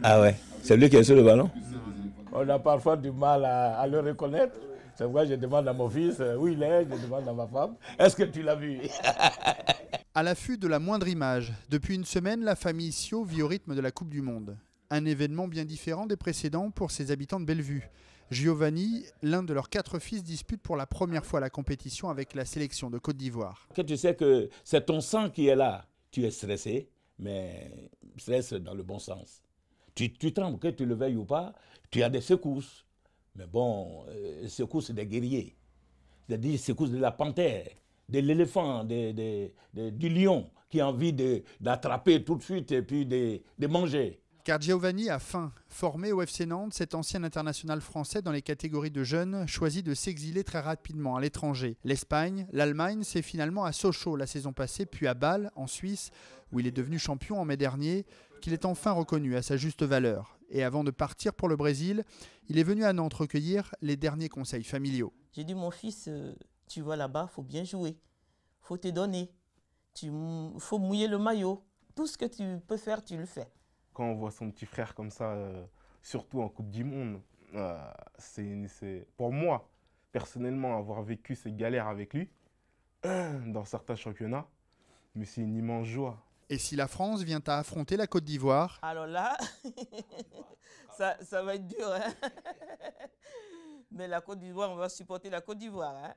Ah ouais, c'est lui qui est sur le ballon. On a parfois du mal à le reconnaître. C'est pourquoi je demande à mon fils où il est, je demande à ma femme, est-ce que tu l'as vu? À l'affût de la moindre image, depuis une semaine, la famille Sio vit au rythme de la Coupe du Monde. Un événement bien différent des précédents pour ses habitants de Bellevue. Giovanni, l'un de leurs 4 fils, dispute pour la première fois la compétition avec la sélection de Côte d'Ivoire. Que tu sais que c'est ton sang qui est là. Tu es stressé, mais stress dans le bon sens. Tu trembles, que tu le veuilles ou pas, tu as des secousses. Mais bon, secousses des guerriers. C'est-à-dire secousses de la panthère, de l'éléphant, du lion qui a envie d'attraper tout de suite et puis de manger. Car Giovanni a faim. Formé au FC Nantes, cet ancien international français dans les catégories de jeunes choisit de s'exiler très rapidement à l'étranger. L'Espagne, l'Allemagne, c'est finalement à Sochaux la saison passée, puis à Bâle, en Suisse, où il est devenu champion en mai dernier, qu'il est enfin reconnu à sa juste valeur. Et avant de partir pour le Brésil, il est venu à Nantes recueillir les derniers conseils familiaux. J'ai dit, mon fils, tu vas là-bas, il faut bien jouer, il faut te donner, il faut mouiller le maillot. Tout ce que tu peux faire, tu le fais. Quand on voit son petit frère comme ça, surtout en Coupe du Monde, c'est pour moi, personnellement, avoir vécu ces galères avec lui, dans certains championnats, mais c'est une immense joie. Et si la France vient à affronter la Côte d'Ivoire? Alors là, ça va être dur. Hein. Mais la Côte d'Ivoire, on va supporter la Côte d'Ivoire. Hein.